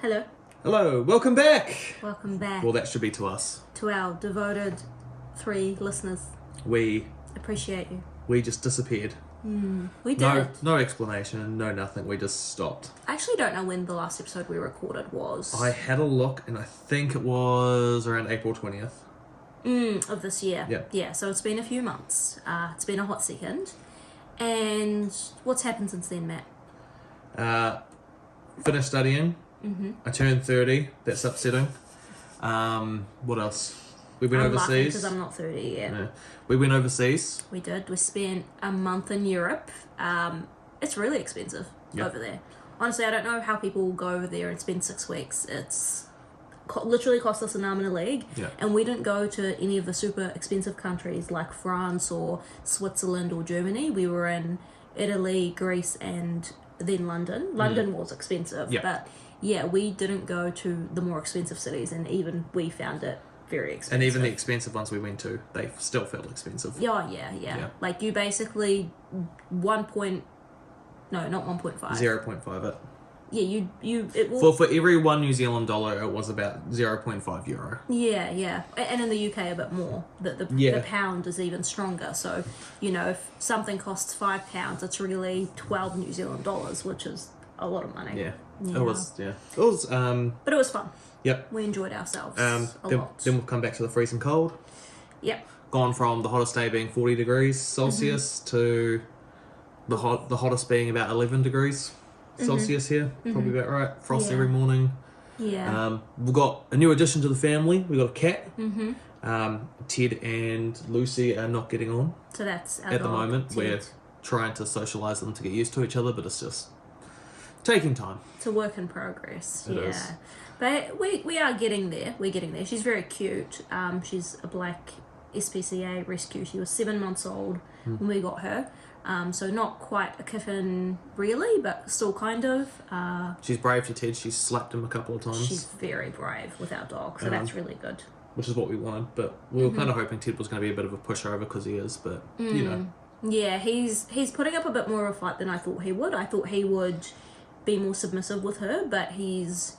Hello. Hello, welcome back! Welcome back Well, that should be to us. to our devoted 3 listeners. We Appreciate you. just disappeared. We did. No explanation, no nothing. We just stopped. I actually don't know when the last episode we recorded was. I had a look, and I think it was around April 20th. Of this year. Yeah. Yeah, so it's been a few months. It's been a hot second. And what's happened since then, Matt? Finished studying. I turned 30. That's upsetting. What else? We went overseas. because I'm not 30 yet. Yeah. We went overseas. We did. We spent a month in Europe. It's really expensive over there. Honestly, I don't know how people go over there and spend 6 weeks. It's literally cost us an arm and a leg. Yeah. And we didn't go to any of the super expensive countries like France or Switzerland or Germany. We were in Italy, Greece, and then London. London was expensive, but yeah, we didn't go to the more expensive cities, and even we found it very expensive. And even the expensive ones we went to, they still felt expensive. Yeah. Like you basically not 1.5. 0.5 it. Yeah, it will. For every $1 New Zealand dollar, it was about 0.5 euro. Yeah. And in the UK a bit more. The pound is even stronger. So, if something costs £5, it's really 12 New Zealand dollars, which is a lot of money. Yeah. It was. But it was fun. Yep. We enjoyed ourselves a then, lot. Then we'll come back to the freezing cold. Yep. Gone from the hottest day being 40 degrees Celsius to the hottest being about 11 degrees Celsius here. Probably about right. Frost every morning. Yeah. We've got a new addition to the family. We've got a cat. Ted and Lucy are not getting on. So that's our at the dog, moment. Ted. We're trying to socialise them to get used to each other, but it's just taking time. It's a work in progress. It is. But we are getting there. We're getting there. She's very cute. She's a black SPCA rescue. She was 7 months old when we got her. So not quite a kitten really, but still kind of. She's brave to Ted. She's slapped him a couple of times. She's very brave with our dog, so that's really good. Which is what we wanted, but we were kind of hoping Ted was going to be a bit of a pushover because he is, but Yeah, he's putting up a bit more of a fight than I thought he would. I thought he would be more submissive with her, but he's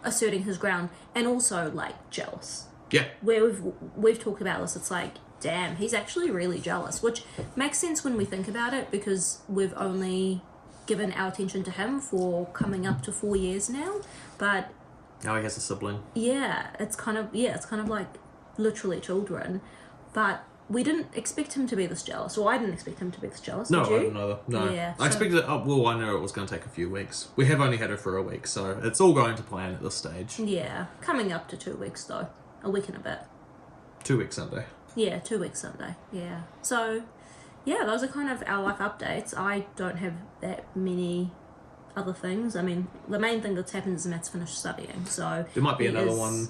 asserting his ground and also like jealous. Yeah. Where we've talked about this, it's like, damn, he's actually really jealous, which makes sense when we think about it because we've only given our attention to him for coming up to 4 years now, but Now he has a sibling. it's kind of like literally children, but we didn't expect him to be this jealous, or I didn't expect him to be this jealous. No, did you? I didn't either. No. Yeah, I expected I knew it was going to take a few weeks. We have only had her for a week, so it's all going to plan at this stage. Yeah, coming up to 2 weeks though, a week and a bit. 2 weeks Sunday. Yeah, 2 weeks Sunday. Yeah. So, yeah, those are kind of our life updates. I don't have that many other things. I mean, the main thing that's happened is Matt's finished studying, so There might be he another is one.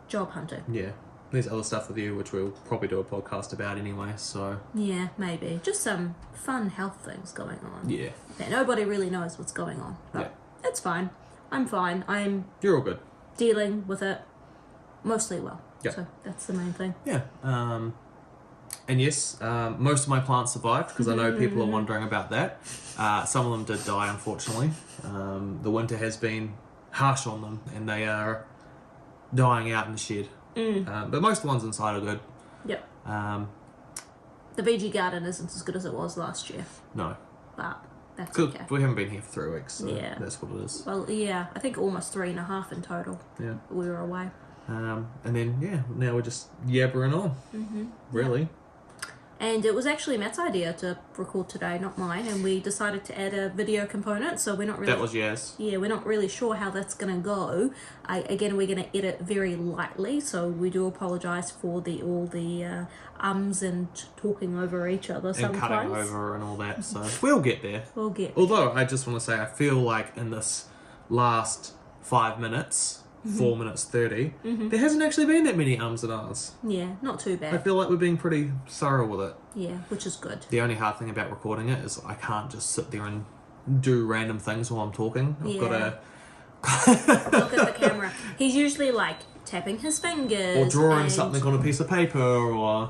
Job hunting. Yeah. There's other stuff with you, which we'll probably do a podcast about anyway, so. Yeah, maybe. Just some fun health things going on. Yeah. Yeah, nobody really knows what's going on, but it's fine. I'm fine. I'm You're all good. dealing with it mostly well. Yeah. So that's the main thing. Yeah. And yes, most of my plants survived because I know people are wondering about that. Some of them did die, unfortunately. The winter has been harsh on them and they are dying out in the shed. But most of the ones inside are good. Yep. The veggie garden isn't as good as it was last year. No. But that's Good. okay. We haven't been here for 3 weeks, so Yeah. that's what it is. Well, yeah, I think almost 3.5 in total. Yeah. We were away. And then, now we're just yabbering on. Really. And it was actually Matt's idea to record today, not mine, and we decided to add a video component, so we're not really... That was Yaz. Yeah, we're not really sure how that's going to go. Again, we're going to edit very lightly, so we do apologise for all the ums and talking over each other sometimes. And cutting over and all that, so we'll get there. We'll get Although, I just want to say, I feel like in this last 5 minutes, 4 minutes 30, there hasn't actually been that many ums and ahs. Yeah, not too I bad. feel like we're being pretty thorough with it. Yeah, which is good. The only hard thing about recording it is I can't just sit there and do random things while I'm talking. I've got to... Look at the camera. He's usually like tapping his fingers. Or drawing and... something on a piece of paper, or...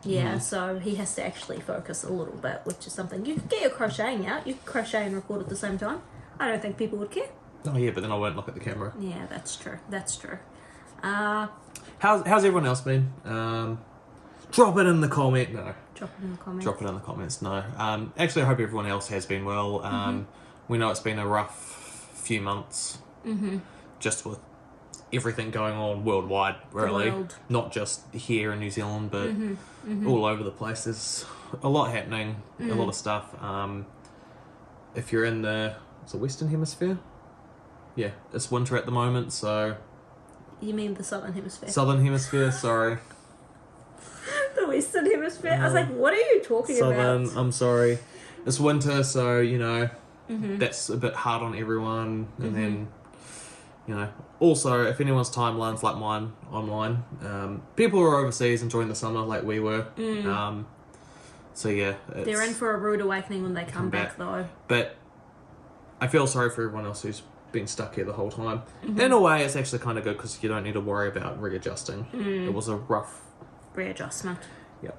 Yeah, so he has to actually focus a little bit, which is something. You could get your crocheting out. You could crochet and record at the same time. I don't think people would care. Oh yeah, but then I won't look at the camera. Yeah, that's true. That's true. How's everyone else been? Drop it in the comment. No. Drop it in the comments. Drop it in the comments. No. Actually, I hope everyone else has been well. We know it's been a rough few months. Just with everything going on worldwide, really. Not just here in New Zealand, but all over the place. There's a lot happening, a lot of stuff. If you're in the Western Hemisphere, yeah, it's winter at the moment, so... You mean the Southern Hemisphere? Southern Hemisphere, sorry. The Western Hemisphere? I was like, what are you talking about? I'm sorry. It's winter, so, you know, that's a bit hard on everyone. And then, you know, also, if anyone's timeline's like mine online, people are overseas enjoying the summer like we were. So, yeah. They're in for a rude awakening when they come back, though. But I feel sorry for everyone else who's been stuck here the whole time. In a way, it's actually kind of good because you don't need to worry about readjusting. It was a rough readjustment. Yeah.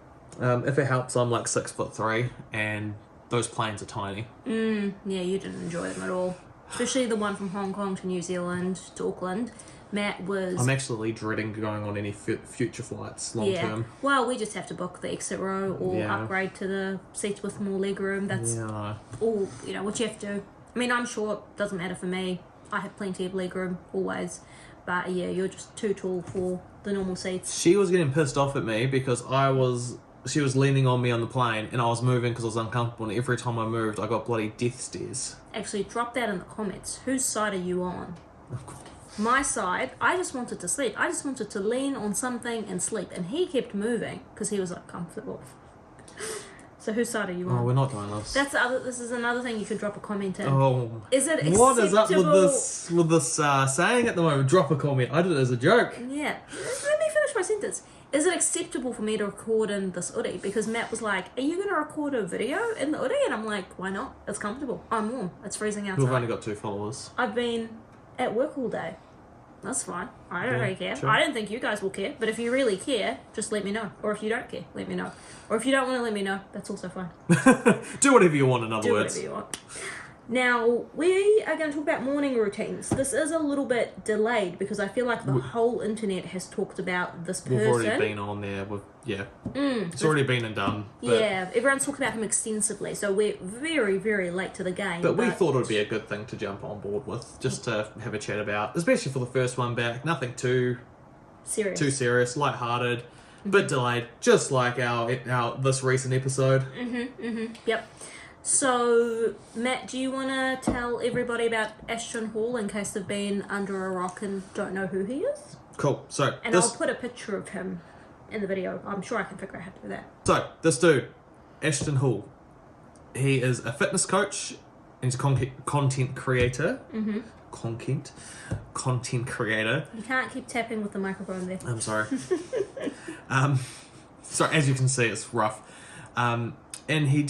If it helps, I'm like 6'3", and those planes are tiny. Yeah, you didn't enjoy them at all. Especially the one from Hong Kong to New Zealand to Auckland. Matt was... I'm actually dreading going on any future flights long term. Well, we just have to book the exit row or upgrade to the seats with more leg room. That's all, you know, what you have to do. I mean, I'm sure it doesn't matter for me. I have plenty of leg room, always. But yeah, you're just too tall for the normal seats. She was getting pissed off at me because she was leaning on me on the plane and I was moving because I was uncomfortable, and every time I moved, I got bloody death stares. Actually, drop that in the comments. Whose side are you on? My side, I just wanted to sleep. I just wanted to lean on something and sleep. And he kept moving because he was uncomfortable. So whose side are you on? Oh, we're not doing this. This is another thing you could drop a comment in. Oh. Is it acceptable? What is up with this saying at the moment? Drop a comment. I did it as a joke. Yeah. Let me finish my sentence. Is it acceptable for me to record in this hoodie? Because Matt was like, are you going to record a video in the hoodie? And I'm like, why not? It's comfortable. I'm warm. It's freezing outside. We've only got 2 followers. I've been at work all day. That's fine. I don't really care. Sure. I don't think you guys will care. But if you really care, just let me know. Or if you don't care, let me know. Or if you don't want to let me know, that's also fine. Do whatever you want, in other words. Do whatever you want. Now, we are going to talk about morning routines. This is a little bit delayed because I feel like the whole internet has talked about this person. We've already been on there. It's already been and done. Yeah, everyone's talked about him extensively, so we're very, very late to the game. But we thought it would be a good thing to jump on board with, just to have a chat about, especially for the first one back. Nothing too serious, lighthearted, bit delayed, just like our this recent episode. Yep. So, Matt, do you want to tell everybody about Ashton Hall in case they've been under a rock and don't know who he is? Cool. So, I'll put a picture of him in the video. I'm sure I can figure out how to do that. So, this dude, Ashton Hall, he is a fitness coach and he's a content creator. Content creator. You can't keep tapping with the microphone there. I'm sorry. So, as you can see, it's rough. And he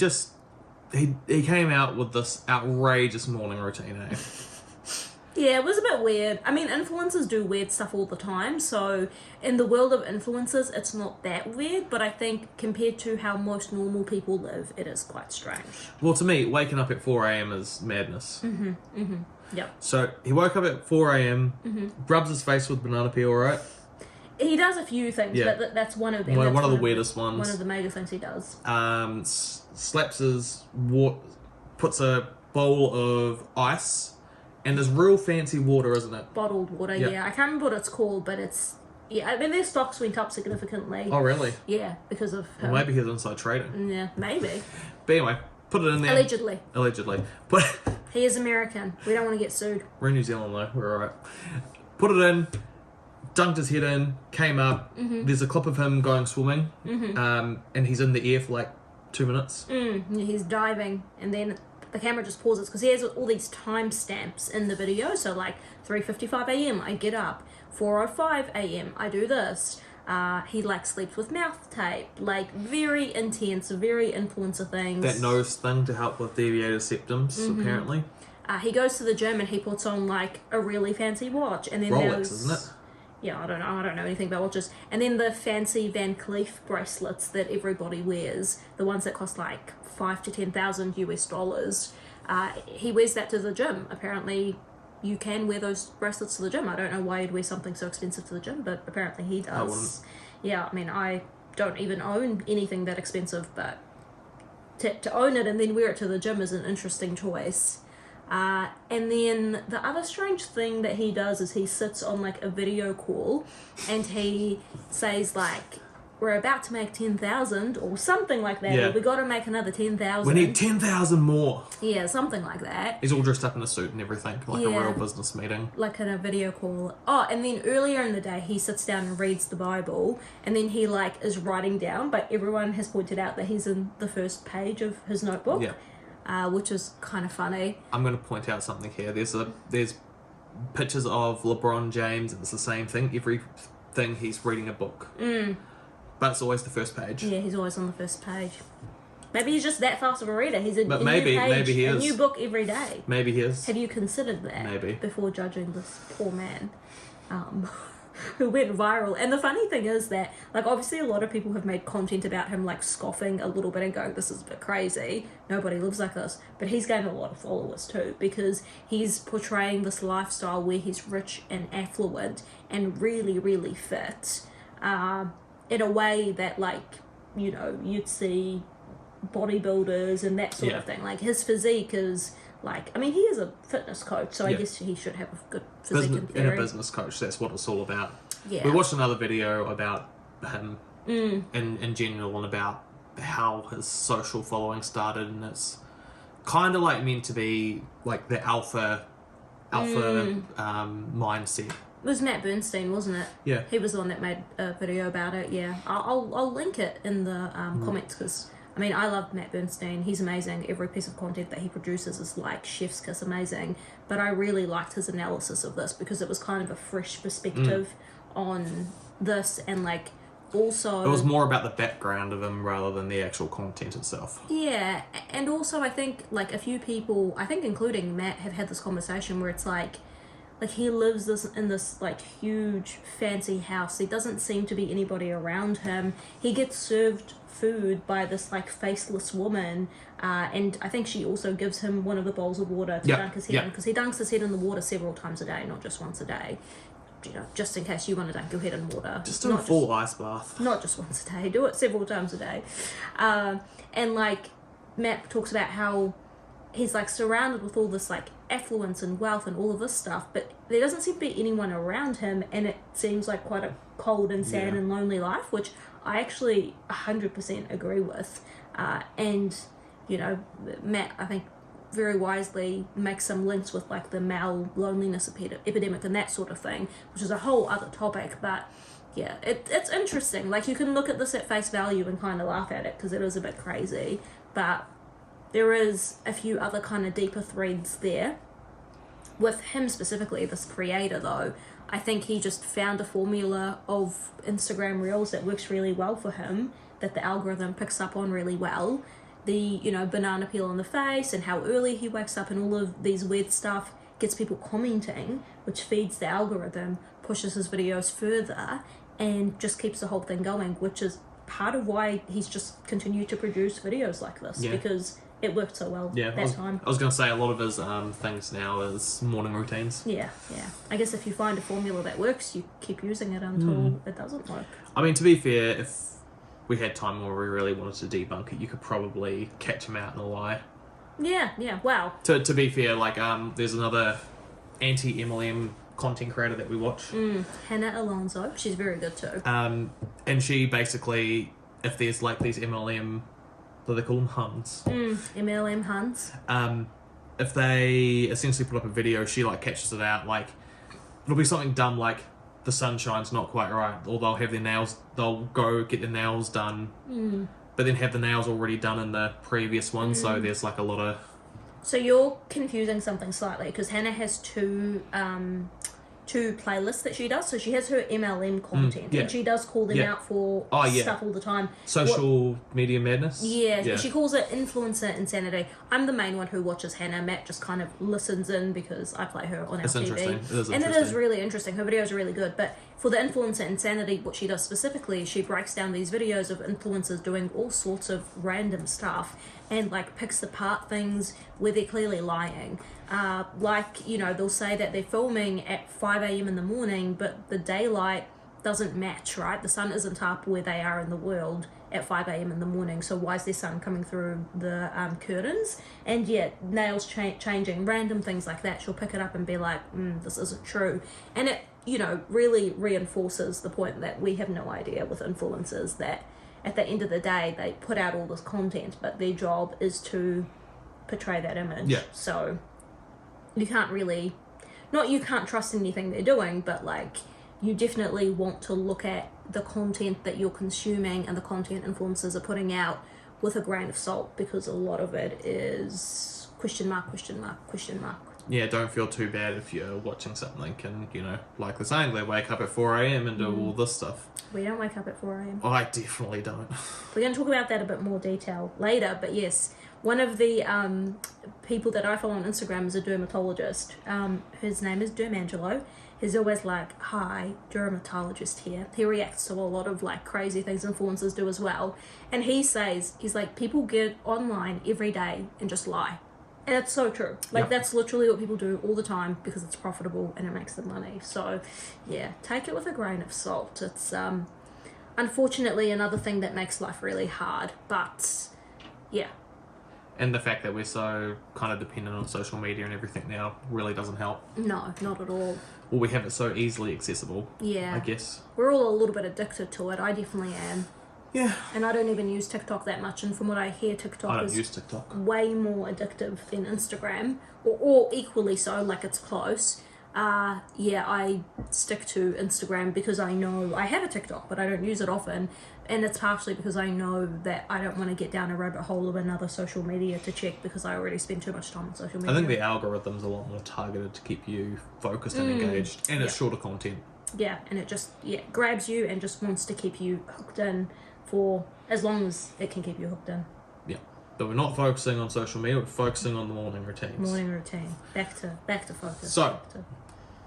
came out with this outrageous morning routine, eh? Yeah, it was a bit weird. I mean, influencers do weird stuff all the time, so in the world of influencers, it's not that weird, but I think compared to how most normal people live, it is quite strange. Well, to me, waking up at 4 a.m. is madness. Yep. So, he woke up at 4 a.m., rubs his face with banana peel, right? He does a few things, but that's one of them. One of the weirdest ones. One of the mega things he does. Slaps his puts a bowl of ice, and there's real fancy water, isn't it? Bottled water, yeah. I can't remember what it's called, but it's... Yeah, I mean, their stocks went up significantly. Oh, really? Yeah, because of him. Well, maybe he's inside trading. Yeah, maybe. But anyway, put it in there. Allegedly. He is American. We don't want to get sued. We're in New Zealand, though. We're alright. Put it in. Dunked his head in. Came up. There's a clip of him going swimming. And he's in the air for like 2 minutes. He's diving, and then the camera just pauses because he has all these timestamps in the video. So like 3:55 a.m. I get up, 4:05 a.m. I do this. He like sleeps with mouth tape, like very intense, very influencer things. That nose thing to help with deviated septums, apparently. He goes to the gym and he puts on like a really fancy watch, and then Rolex, isn't it? Yeah, I don't know anything about watches. And then the fancy Van Cleef bracelets that everybody wears, the ones that cost like $5,000 to $10,000 US. He wears that to the gym. Apparently, you can wear those bracelets to the gym. I don't know why you'd wear something so expensive to the gym, but apparently he does. I wouldn't. Yeah, I mean, I don't even own anything that expensive, but to own it and then wear it to the gym is an interesting choice. And then the other strange thing that he does is he sits on like a video call and he says like, we're about to make 10,000 or something like that. Yeah. Or we got to make another 10,000. We need 10,000 more. Yeah, something like that. He's all dressed up in a suit and everything, like a Yeah. real business meeting. Like in a video call. Oh, and then earlier in the day, he sits down and reads the Bible, and then he like is writing down, but everyone has pointed out that he's in the first page of his notebook. Yeah. Which is kind of funny. I'm going to point out something here. There's pictures of LeBron James, and it's the same thing. Everything he's reading a book. But it's always the first page. Yeah, he's always on the first page. Maybe he's just that fast of a reader. He's But a maybe- new page, maybe he a is. new book every day. Maybe he is. Have you considered that? Maybe. Before judging this poor man, who went viral. And the funny thing is that, like, obviously a lot of people have made content about him, like, scoffing a little bit and going, this is a bit crazy. Nobody lives like this. But he's gained a lot of followers too, because he's portraying this lifestyle where he's rich and affluent and really, really fit. In a way that, like, you know, you'd see bodybuilders and that sort of thing. Like, his physique is, like, I mean, he is a fitness coach, so I guess he should have a good physique in theory. In a business coach, that's what it's all about. Yeah. We watched another video about him in general and about how his social following started, and it's kind of like meant to be like the alpha mindset. It was Matt Bernstein, wasn't it? Yeah. He was the one that made a video about it, yeah. I'll link it in the comments, because, I mean, I love Matt Bernstein. He's amazing. Every piece of content that he produces is like chef's kiss amazing. But I really liked his analysis of this because it was kind of a fresh perspective on this, and, like, also... It was more about the background of him rather than the actual content itself. Yeah, and also I think, like, a few people, I think including Matt, have had this conversation where it's like he lives in this like huge fancy house. There doesn't seem to be anybody around him. He gets served food by this like faceless woman, and I think she also gives him one of the bowls of water to dunk his head in, because he dunks his head in the water several times a day, not just once a day. You know, just in case you want to dunk your head in water. Just do a full ice bath. Not just once a day. Do it several times a day. And like Matt talks about how he's like surrounded with all this like affluence and wealth and all of this stuff, but there doesn't seem to be anyone around him, and it seems like quite a cold and sad and lonely life, which I actually 100% agree with. And, you know, Matt, I think, very wisely makes some links with like the male loneliness epidemic and that sort of thing, which is a whole other topic. But yeah, it's interesting. Like, you can look at this at face value and kind of laugh at it because it is a bit crazy, but there is a few other kind of deeper threads there. With him specifically, this creator though, I think he just found a formula of Instagram Reels that works really well for him, that the algorithm picks up on really well. The, you know, banana peel on the face and how early he wakes up and all of these weird stuff gets people commenting, which feeds the algorithm, pushes his videos further, and just keeps the whole thing going, which is part of why he's just continued to produce videos like this, because it worked so well that time. I was going to say a lot of his things now is morning routines. Yeah. I guess if you find a formula that works, you keep using it until it doesn't work. I mean, to be fair, if we had time where we really wanted to debunk it, you could probably catch him out in a lie. Yeah, wow. To be fair, like, there's another anti-MLM content creator that we watch. Hannah Alonso. She's very good too. And she basically, if there's like these MLM, what do they call them, Huns? MLM Huns. If they essentially put up a video, she like catches it out. Like, it'll be something dumb like the sunshine's not quite right, or they'll go get their nails done, but then have the nails already done in the previous one. So there's like a lot of... So you're confusing something slightly, because Hannah has two playlists that she does. So she has her MLM content, and she does call them out for stuff all the time. Social media madness? Yeah, she calls it influencer insanity. I'm the main one who watches Hannah. Matt just kind of listens in because I play her on our TV. Interesting. It is and interesting. it is really interesting. Her videos are really good. But for the influencer insanity, what she does specifically, she breaks down these videos of influencers doing all sorts of random stuff and like picks apart things where they're clearly lying. Like, they'll say that they're filming at 5 a.m. in the morning, but the daylight doesn't match, right? The sun isn't up where they are in the world at 5 a.m. in the morning, so why is there sun coming through the curtains? And yet, nails changing, random things like that, she'll pick it up and be like, this isn't true. And it, really reinforces the point that we have no idea with influencers that at the end of the day, they put out all this content, but their job is to portray that image. Yeah. So you can't really, not you can't trust anything they're doing, but like you definitely want to look at the content that you're consuming and the content influencers are putting out with a grain of salt, because a lot of it is question mark, question mark, question mark. Yeah, don't feel too bad if you're watching something and, like they're saying, they wake up at 4 a.m. and do all this stuff. We don't wake up at 4 a.m. I definitely don't. We're going to talk about that a bit more detail later, but yes, one of the people that I follow on Instagram is a dermatologist. His name is Dermangelo. He's always like, hi, dermatologist here. He reacts to a lot of like crazy things influencers do as well. And he says, he's like, people get online every day and just lie. And it's so true. Like, that's literally what people do all the time because it's profitable and it makes them money. So, yeah, take it with a grain of salt. It's, unfortunately, another thing that makes life really hard. But, yeah. And the fact that we're so kind of dependent on social media and everything now really doesn't help. No, not at all. Well, we have it so easily accessible. Yeah. I guess. We're all a little bit addicted to it. I definitely am. Yeah. And I don't even use TikTok that much, and from what I hear, TikTok is use TikTok. way more addictive than Instagram, or equally so, like it's close. Yeah, I stick to Instagram because I know I have a TikTok, but I don't use it often, and it's partially because I know that I don't want to get down a rabbit hole of another social media to check because I already spend too much time on social media. I think the algorithm's a lot more targeted to keep you focused and engaged, and it's shorter content. Yeah, and it just grabs you and just wants to keep you hooked in for as long as it can keep you hooked in. Yeah, but we're not focusing on social media. We're focusing on the morning routines. Morning routine. Back to focus. So,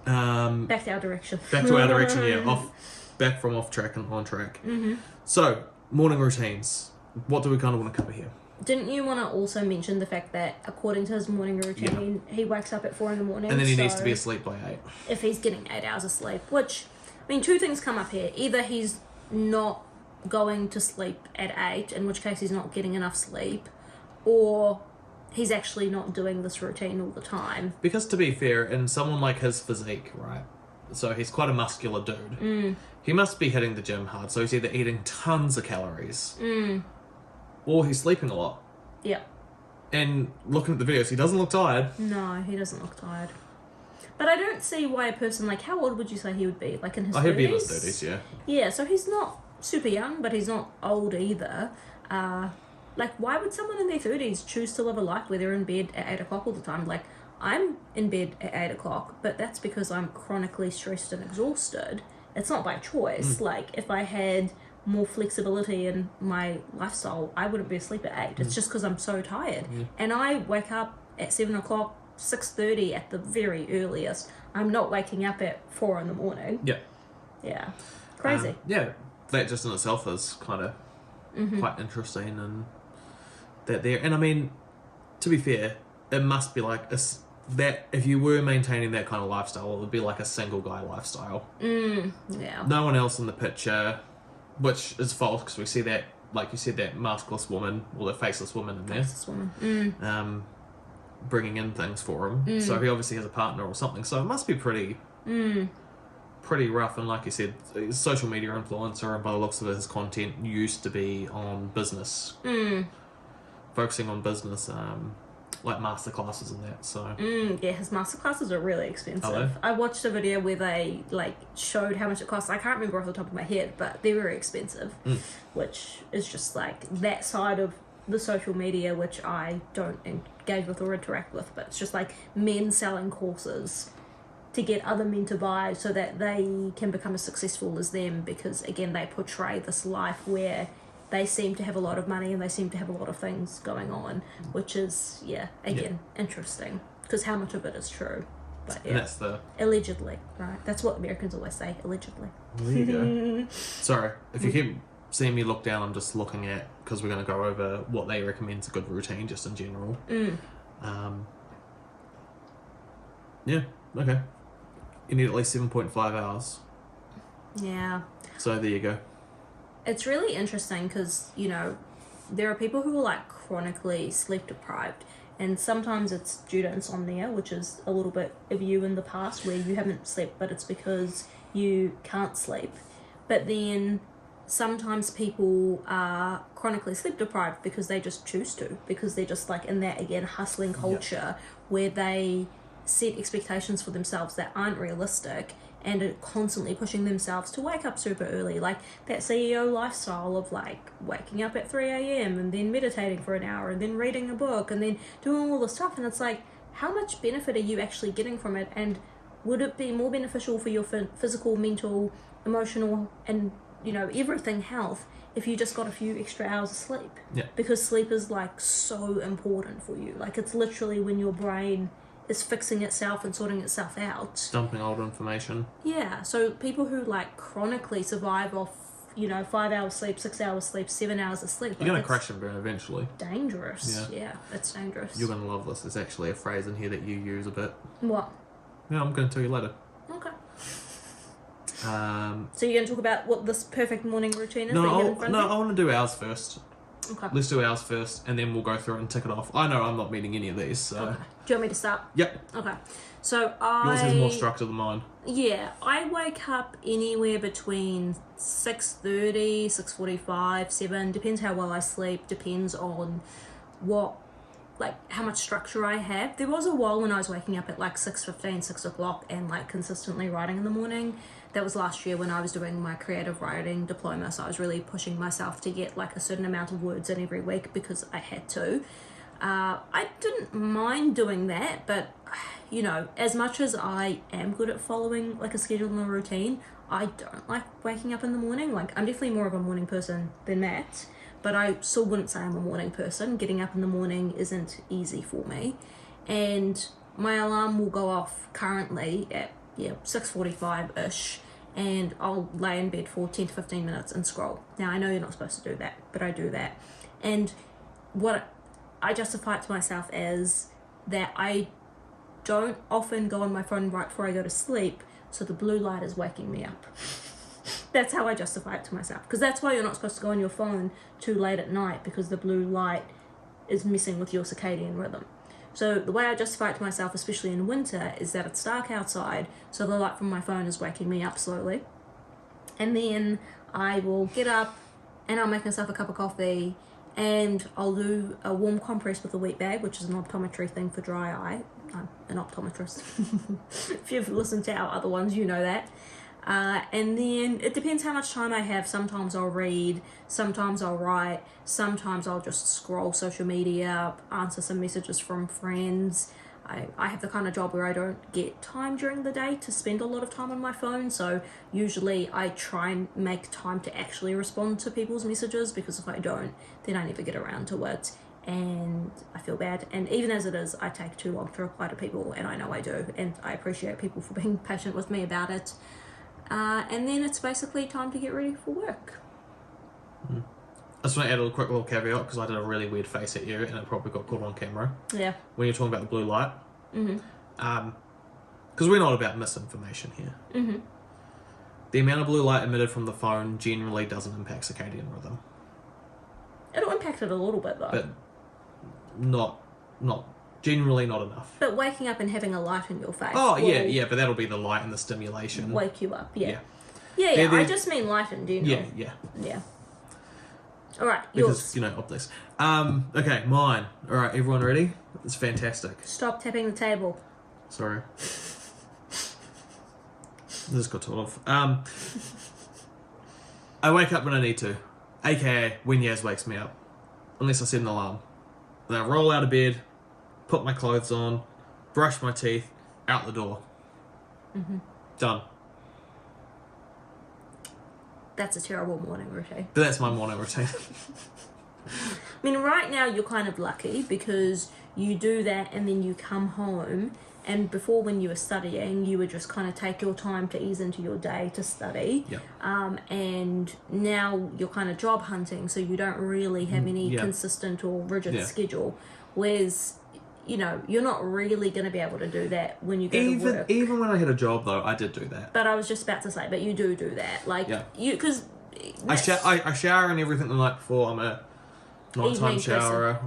back to our direction. Back to our direction. Yeah, back from off track and on track. Mm-hmm. So, morning routines. What do we kind of want to cover here? Didn't you want to also mention the fact that according to his morning routine, he wakes up at 4 a.m, and then he needs to be asleep by 8. If he's getting 8 hours of sleep, which, I mean, two things come up here. Either he's not going to sleep at 8, in which case he's not getting enough sleep, or he's actually not doing this routine all the time. Because to be fair, in someone like his physique, right, so he's quite a muscular dude, he must be hitting the gym hard, so he's either eating tons of calories or he's sleeping a lot. Yeah. And looking at the videos, he doesn't look tired. No, he doesn't look tired. But I don't see why a person, like, how old would you say he would be? Like in his 30s? He'd be in his 30s, yeah. Yeah, so he's not super young, but he's not old either. Like, why would someone in their 30s choose to live a life where they're in bed at 8 o'clock all the time? Like, I'm in bed at 8 o'clock, but that's because I'm chronically stressed and exhausted. It's not by choice. Like, if I had more flexibility in my lifestyle, I wouldn't be asleep at 8. It's just because I'm so tired. And I wake up at 7 o'clock, 6:30 at the very earliest. I'm not waking up at 4 in the morning. Yeah. Yeah. Crazy. Yeah, that just in itself is kind of quite interesting, and that there. And I mean, to be fair, it must be like that if you were maintaining that kind of lifestyle, it would be like a single guy lifestyle. Yeah. No one else in the picture, which is false because we see that, like you said, that maskless woman or the faceless woman in there. Faceless woman. Bringing in things for him. So he obviously has a partner or something. So it must be pretty rough. And like you said, he's a social media influencer, and by the looks of it, his content used to be on business, focusing on business, like masterclasses and that. So yeah, his masterclasses are really expensive. Are they? I watched a video where they like showed how much it costs. I can't remember off the top of my head, but they're very expensive, which is just like that side of the social media which I don't engage with or interact with, but it's just like men selling courses to get other men to buy so that they can become as successful as them, because again they portray this life where they seem to have a lot of money and they seem to have a lot of things going on, which is interesting, because how much of it is true. But and that's the allegedly, right? That's what Americans always say, allegedly. There you go. Sorry if you keep seeing me look down, I'm just looking at, because we're going to go over what they recommend is a good routine just in general. Yeah, okay. You need at least 7.5 hours. Yeah. So there you go. It's really interesting because, you know, there are people who are like chronically sleep deprived, and sometimes it's due to insomnia, which is a little bit of you in the past where you haven't slept, but it's because you can't sleep. But then sometimes people are chronically sleep deprived because they just choose to, because they're just like in that, again, hustling culture where they set expectations for themselves that aren't realistic and are constantly pushing themselves to wake up super early, like that CEO lifestyle of like waking up at 3 a.m. and then meditating for an hour and then reading a book and then doing all this stuff. And it's like, how much benefit are you actually getting from it? And would it be more beneficial for your physical, mental, emotional, and, you know, everything health if you just got a few extra hours of sleep? Yeah. Because sleep is like so important for you. Like, it's literally when your brain is fixing itself and sorting itself out. Dumping old information. Yeah, so people who like chronically survive off, you know, 5 hours sleep, 6 hours sleep, 7 hours of sleep. You're going to crash and burn eventually. Dangerous. Yeah, it's dangerous. You're going to love this. There's actually a phrase in here that you use a bit. What? Yeah, I'm going to tell you later. Okay. So you're going to talk about what this perfect morning routine is that you have in front of you? I want to do ours first. Okay. Let's do ours first, and then we'll go through and tick it off. I know I'm not meeting any of these, so... Okay. Do you want me to start? Yep. Okay. So Yours has more structure than mine. Yeah, I wake up anywhere between 6:30, 6:45, 7, depends how well I sleep, depends on what, like, how much structure I have. There was a while when I was waking up at like 6:15, 6 o'clock and like consistently writing in the morning. That was last year when I was doing my creative writing diploma, so I was really pushing myself to get like a certain amount of words in every week because I had to. I didn't mind doing that, but, you know, as much as I am good at following like a schedule and a routine, I don't like waking up in the morning. Like, I'm definitely more of a morning person than Matt, but I still wouldn't say I'm a morning person. Getting up in the morning isn't easy for me, and my alarm will go off currently at 6:45-ish, and I'll lay in bed for 10 to 15 minutes and scroll. Now, I know you're not supposed to do that, but I do that. And what I justify it to myself as that I don't often go on my phone right before I go to sleep, so the blue light is waking me up. That's how I justify it to myself, because that's why you're not supposed to go on your phone too late at night, because the blue light is messing with your circadian rhythm. So the way I justify it to myself, especially in winter, is that it's dark outside, so the light from my phone is waking me up slowly. And then I will get up and I'll make myself a cup of coffee, and I'll do a warm compress with a wet bag, which is an optometry thing for dry eye. I'm an optometrist. If you've listened to our other ones, you know that. And then it depends how much time I have. Sometimes I'll read, sometimes I'll write, sometimes I'll just scroll social media, answer some messages from friends. I have the kind of job where I don't get time during the day to spend a lot of time on my phone, so usually I try and make time to actually respond to people's messages, because if I don't, then I never get around to it, and I feel bad. And even as it is, I take too long to reply to people, and I know I do, and I appreciate people for being patient with me about it. And then it's basically time to get ready for work. I just want to add a quick little caveat, because I did a really weird face at you and it probably got caught on camera. Yeah. When you're talking about the blue light. Mm-hmm. Because we're not about misinformation here. Mm-hmm. The amount of blue light emitted from the phone generally doesn't impact circadian rhythm. It'll impact it a little bit, though. But not generally not enough. But waking up and having a light in your face. Oh, yeah, but that'll be the light and the stimulation. Wake you up, yeah. Yeah. I just mean light in general. Yeah. All right, because, yours. Optics. Okay, mine. All right, everyone ready? It's fantastic. Stop tapping the table. Sorry. This got turned off. I wake up when I need to, aka when Yaz wakes me up, unless I set an alarm. Then I roll out of bed, put my clothes on, brush my teeth, out the door. Mm-hmm. Done. That's a terrible morning routine. But that's my morning routine. I mean, right now you're kind of lucky because you do that and then you come home, and before, when you were studying, you would just kind of take your time to ease into your day to study. Yep. And now you're kind of job hunting, so you don't really have any consistent or rigid schedule. Whereas, you know, you're not really going to be able to do that when you go to work. Even when I had a job, though, I did do that. But I was just about to say, but you do that. Like, because... I shower and everything the night before. I'm a nighttime showerer.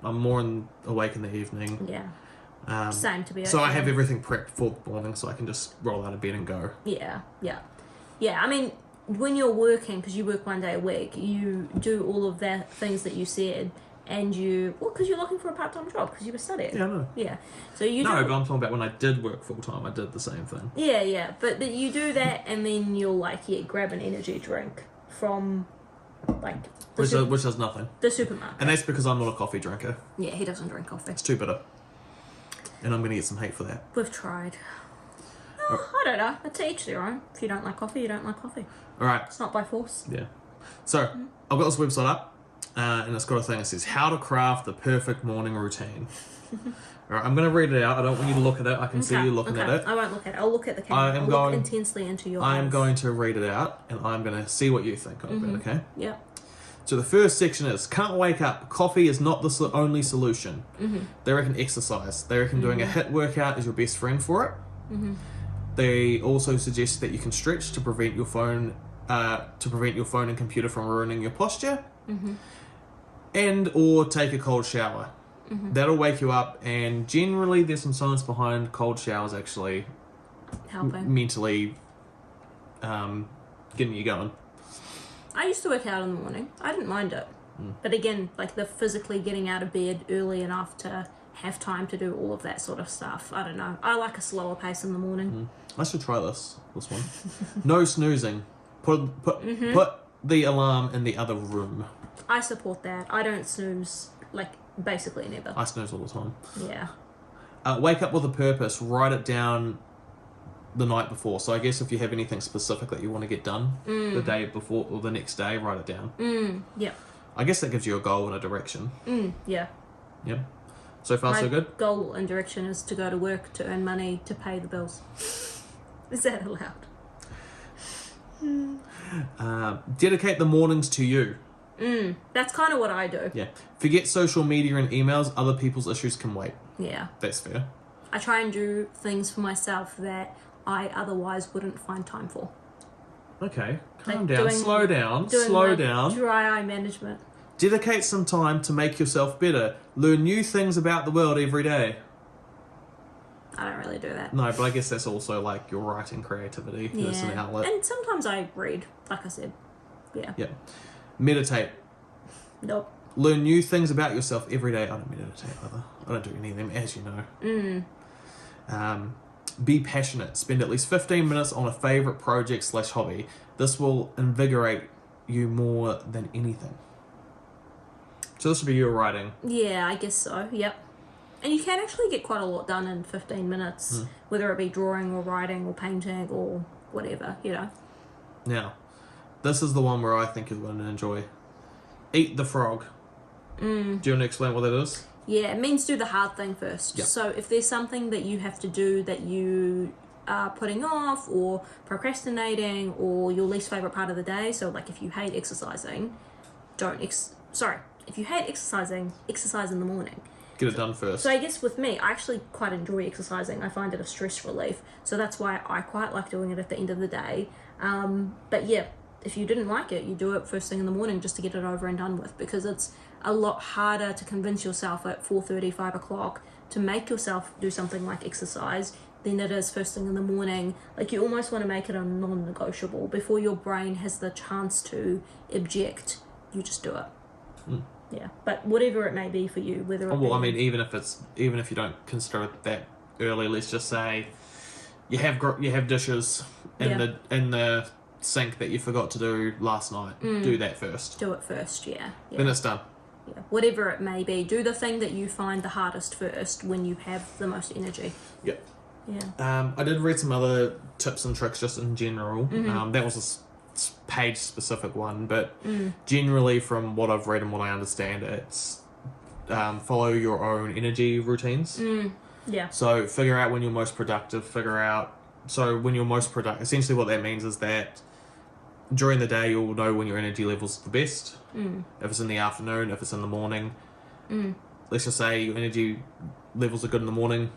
I'm more awake in the evening. Yeah. Same, to be honest. So I have everything prepped for the morning, so I can just roll out of bed and go. Yeah. I mean, when you're working, because you work 1 day a week, you do all of that things that you said, and because you're looking for a part-time job, because you were studying. Yeah, I know. Yeah. So you but I'm talking about when I did work full-time, I did the same thing. Yeah. But you do that, and then you'll, grab an energy drink from, which does nothing. The supermarket. And that's because I'm not a coffee drinker. Yeah, he doesn't drink coffee. It's too bitter. And I'm going to get some hate for that. We've tried. I don't know. It's each their own. If you don't like coffee, you don't like coffee. All right. It's not by force. Yeah. So, I've got this website up, and it's got a thing that says, how to craft the perfect morning routine. All right, I'm going to read it out. I don't want you to look at it. I can see you looking at it. I won't look at it. I'll look at the camera. I'll look intensely into your eyes. I am going to read it out, and I'm going to see what you think of it, okay? Yeah. So the first section is, can't wake up. Coffee is not the only solution. They reckon exercise. They reckon doing a HIIT workout is your best friend for it. They also suggest that you can stretch to prevent your phone and computer from ruining your posture. And or take a cold shower. That'll wake you up, and generally there's some science behind cold showers actually helping mentally getting you going. I used to work out in the morning. I didn't mind it. But again, the physically getting out of bed early enough to have time to do all of that sort of stuff. I don't know. I like a slower pace in the morning. I should try this one. No snoozing. Put the alarm in the other room. I support that. I don't snooze, basically never. I snooze all the time. Yeah. Wake up with a purpose. Write it down the night before. So I guess if you have anything specific that you want to get done the day before or the next day, write it down. Yeah. I guess that gives you a goal and a direction. Yeah. Yeah. So far, so good? My goal and direction is to go to work to earn money to pay the bills. Is that allowed? Dedicate the mornings to you. That's kind of what I do. Yeah. Forget social media and emails. Other people's issues can wait. Yeah. That's fair. I try and do things for myself that I otherwise wouldn't find time for. Okay. Calm down. Slow down. Slow down. Dry eye management. Dedicate some time to make yourself better. Learn new things about the world every day. I don't really do that. No, but I guess that's also your writing creativity. Yeah. That's an outlet. And sometimes I read, like I said. Yeah. Yeah. Meditate. Nope. Learn new things about yourself every day. I don't meditate either. I don't do any of them, as you know. Be passionate. Spend at least 15 minutes on a favourite project / hobby. This will invigorate you more than anything. So this would be your writing. Yeah, I guess so. Yep. And you can actually get quite a lot done in 15 minutes, whether it be drawing or writing or painting or whatever, Now, this is the one where I think you're going to enjoy. Eat the frog. Do you want to explain what that is? Yeah, it means do the hard thing first. Yep. So if there's something that you have to do that you are putting off or procrastinating or your least favourite part of the day, so if you hate exercising, if you hate exercising, exercise in the morning. Get it done first. So I guess with me, I actually quite enjoy exercising. I find it a stress relief. So that's why I quite like doing it at the end of the day. But yeah, if you didn't like it, you do it first thing in the morning just to get it over and done with, because it's a lot harder to convince yourself at 4:30, 5 o'clock to make yourself do something like exercise than it is first thing in the morning. You almost want to make it a non-negotiable. Before your brain has the chance to you just do it. Yeah, but whatever it may be for you, whether it even if you don't consider it that early, let's just say you have dishes in the sink that you forgot to do last night. Do that first. Do it first, yeah. Then it's done. Yeah, whatever it may be, do the thing that you find the hardest first when you have the most energy. Yep. Yeah. I did read some other tips and tricks just in general. That was a page specific one, but generally from what I've read and what I understand, it's follow your own energy routines. Yeah. So figure out when you're most productive. Essentially what that means is that during the day you'll know when your energy level's the best. If it's in the afternoon, if it's in the morning. let's just say your energy levels are good in the morning,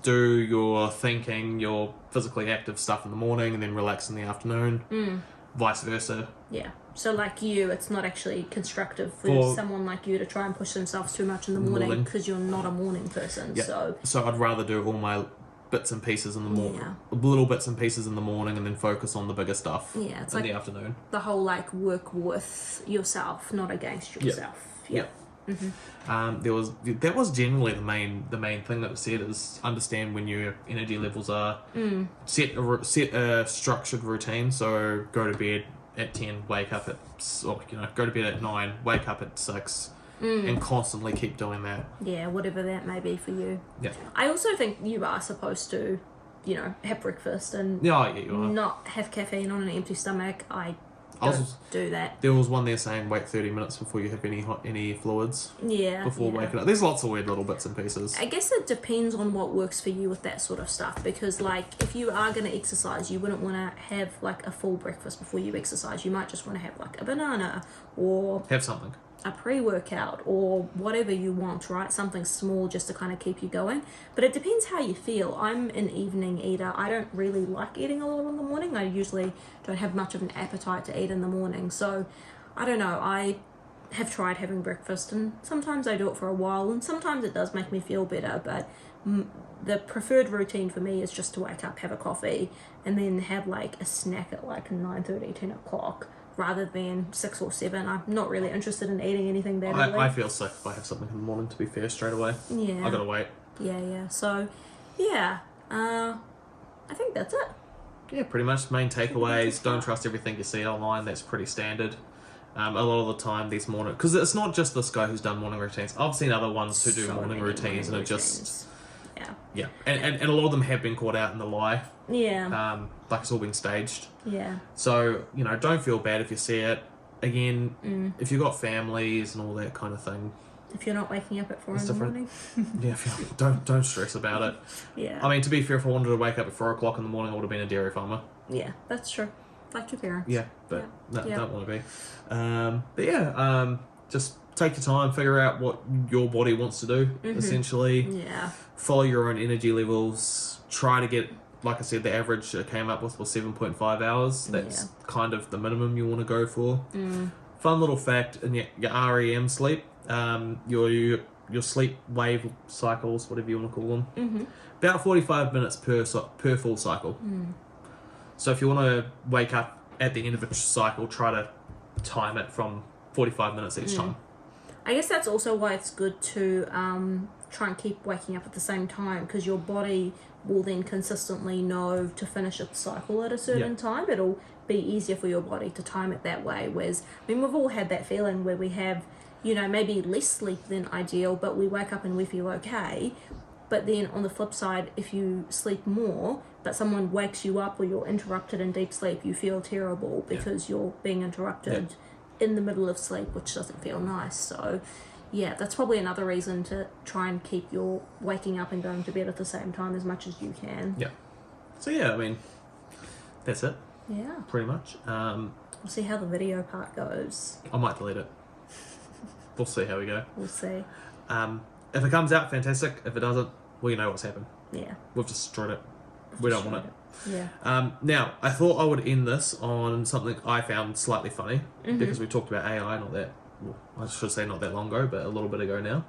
do your thinking, your physically active stuff in the morning, and then relax in the afternoon. Vice versa. Yeah. So like you, it's not actually constructive for someone like you to try and push themselves too much in the morning because you're not a morning person. Yeah. So I'd rather do all my bits and pieces in the morning, little bits and pieces in the morning, and then focus on the bigger stuff it's in like the afternoon. The whole like work with yourself, not against yourself. Yeah. That was generally the main thing that was said is understand when your energy levels are. Set a structured routine. So go to bed at 10, wake up at, or go to bed at 9, wake up at 6. And constantly keep doing that. Yeah, whatever that may be for you. Yeah. I also think you are supposed to, have breakfast and you are. Not have caffeine on an empty stomach. I don't do that. There was one there saying wait 30 minutes before you have any fluids. Yeah. Before waking up. There's lots of weird little bits and pieces. I guess it depends on what works for you with that sort of stuff because, like, if you are going to exercise, you wouldn't want to have, like, a full breakfast before you exercise. You might just want to have, like, a banana or... Have something. A pre-workout or whatever you want, right? Something small just to kind of keep you going. But it depends how you feel. I'm an evening eater. I don't really like eating a lot in the morning. I usually don't have much of an appetite to eat in the morning. So, I don't know. I have tried having breakfast and sometimes I do it for a while and sometimes it does make me feel better. But the preferred routine for me is just to wake up, have a coffee and then have like a snack at like 9:30, 10 o'clock. Rather than 6 or 7. I'm not really interested in eating anything that early. I feel sick if I have something in the morning, to be fair, straight away. Yeah. I gotta wait. Yeah. So, yeah. I think that's it. Yeah, pretty much. Main takeaways, don't trust everything you see online. That's pretty standard. A lot of the time, these morning... Because it's not just this guy who's done morning routines. I've seen other ones who do morning routines and it just... Yeah. And a lot of them have been caught out in the lie. Yeah. Like it's all been staged. Yeah. So, don't feel bad if you see it. Again, if you've got families and all that kind of thing. If you're not waking up at 4 in the morning. Yeah, don't stress about it. Yeah. I mean, to be fair, if I wanted to wake up at 4 o'clock in the morning, I would have been a dairy farmer. Yeah, that's true. Like your parents. Yeah, but don't want to be. Just take your time, figure out what your body wants to do, essentially. Yeah. Follow your own energy levels. Try to get, like I said, the average I came up with was 7.5 hours. That's kind of the minimum you want to go for. Fun little fact, in your REM sleep, your sleep wave cycles, whatever you want to call them, about 45 minutes per full cycle. So if you want to wake up at the end of a cycle, try to time it from 45 minutes each time. I guess that's also why it's good to try and keep waking up at the same time because your body will then consistently know to finish its cycle at a certain time. It'll be easier for your body to time it that way. Whereas, we've all had that feeling where we have, maybe less sleep than ideal, but we wake up and we feel okay. But then on the flip side, if you sleep more, but someone wakes you up or you're interrupted in deep sleep, you feel terrible because you're being interrupted in the middle of sleep, which doesn't feel nice. So, yeah, that's probably another reason to try and keep your waking up and going to bed at the same time as much as you can. Yeah. So, yeah, I mean, that's it. Yeah. Pretty much. We'll see how the video part goes. I might delete it. We'll see how we go. We'll see. If it comes out, fantastic. If it doesn't, well, you know what's happened. Yeah. We've destroyed it. We don't want it. Yeah. Now, I thought I would end this on something I found slightly funny because we talked about AI not that, well, I should say not that long ago, but a little bit ago now.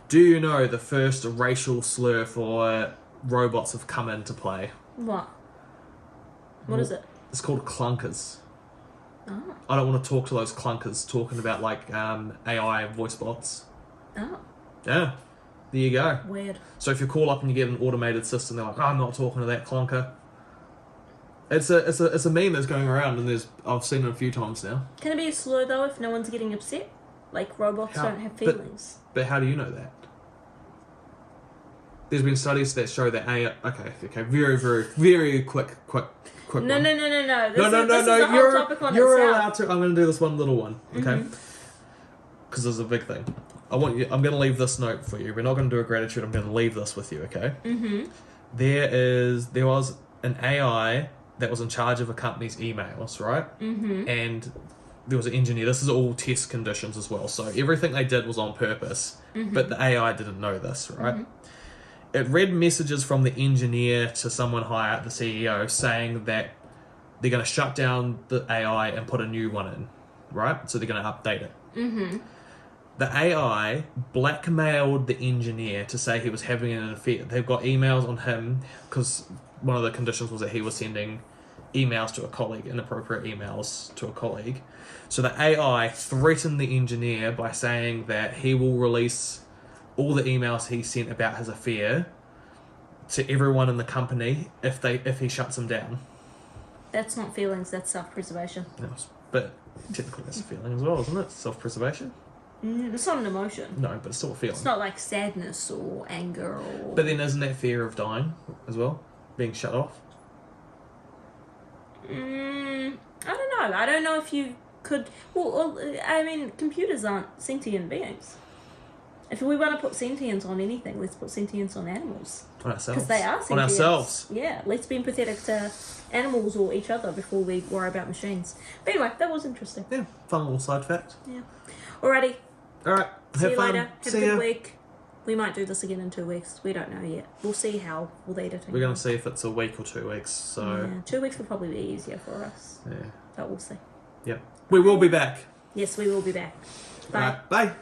Do you know the first racial slur for robots have come into play? What? What is it? It's called clunkers. Oh. I don't want to talk to those clunkers talking about like AI voice bots. Oh. Yeah. There you go. Weird. So if you call up and you get an automated system, they're like, I'm not talking to that clunker. It's a meme that's going around, and I've seen it a few times now. Can it be a slur though if no one's getting upset? Like robots don't have feelings. But how do you know that? There's been studies that show that AI. Okay. Very, very, very quick. No. One. No. No. This is a whole topic on You're itself. allowed to. I'm going to do this one little one. Okay. Because there's a big thing. I'm going to leave this note for you. We're not going to do a gratitude. I'm going to leave this with you. Okay. There was an AI that was in charge of a company's emails, right? And there was an engineer. This is all test conditions as well. So everything they did was on purpose, but the AI didn't know this, right? It read messages from the engineer to someone higher at the CEO saying that they're going to shut down the AI and put a new one in, right? So they're going to update it. The AI blackmailed the engineer to say he was having an affair. They've got emails on him because one of the conditions was that he was sending emails to a colleague, inappropriate emails to a colleague. So the AI threatened the engineer by saying that he will release all the emails he sent about his affair to everyone in the company if he shuts them down. That's not feelings, that's self-preservation. But technically that's a feeling as well, isn't it? Self-preservation? It's not an emotion. No, but it's still a feeling. It's not like sadness or anger or... But then isn't that fear of dying as well? Being shut off? I don't know. I don't know if you could... Well, I mean, computers aren't sentient beings. If we want to put sentience on anything, let's put sentience on animals. On ourselves. Because they are sentient. On ourselves. Yeah, let's be empathetic to animals or each other before we worry about machines. But anyway, that was interesting. Yeah, fun little side fact. Yeah. Alrighty. Alright, See you fun. later. Have a good week. We might do this again in 2 weeks. We don't know yet. We'll see how with editing. We're going to see if it's a week or 2 weeks. So yeah, 2 weeks will probably be easier for us. Yeah. But we'll see. Yep. We will be back. Yes, we will be back. Bye. Bye.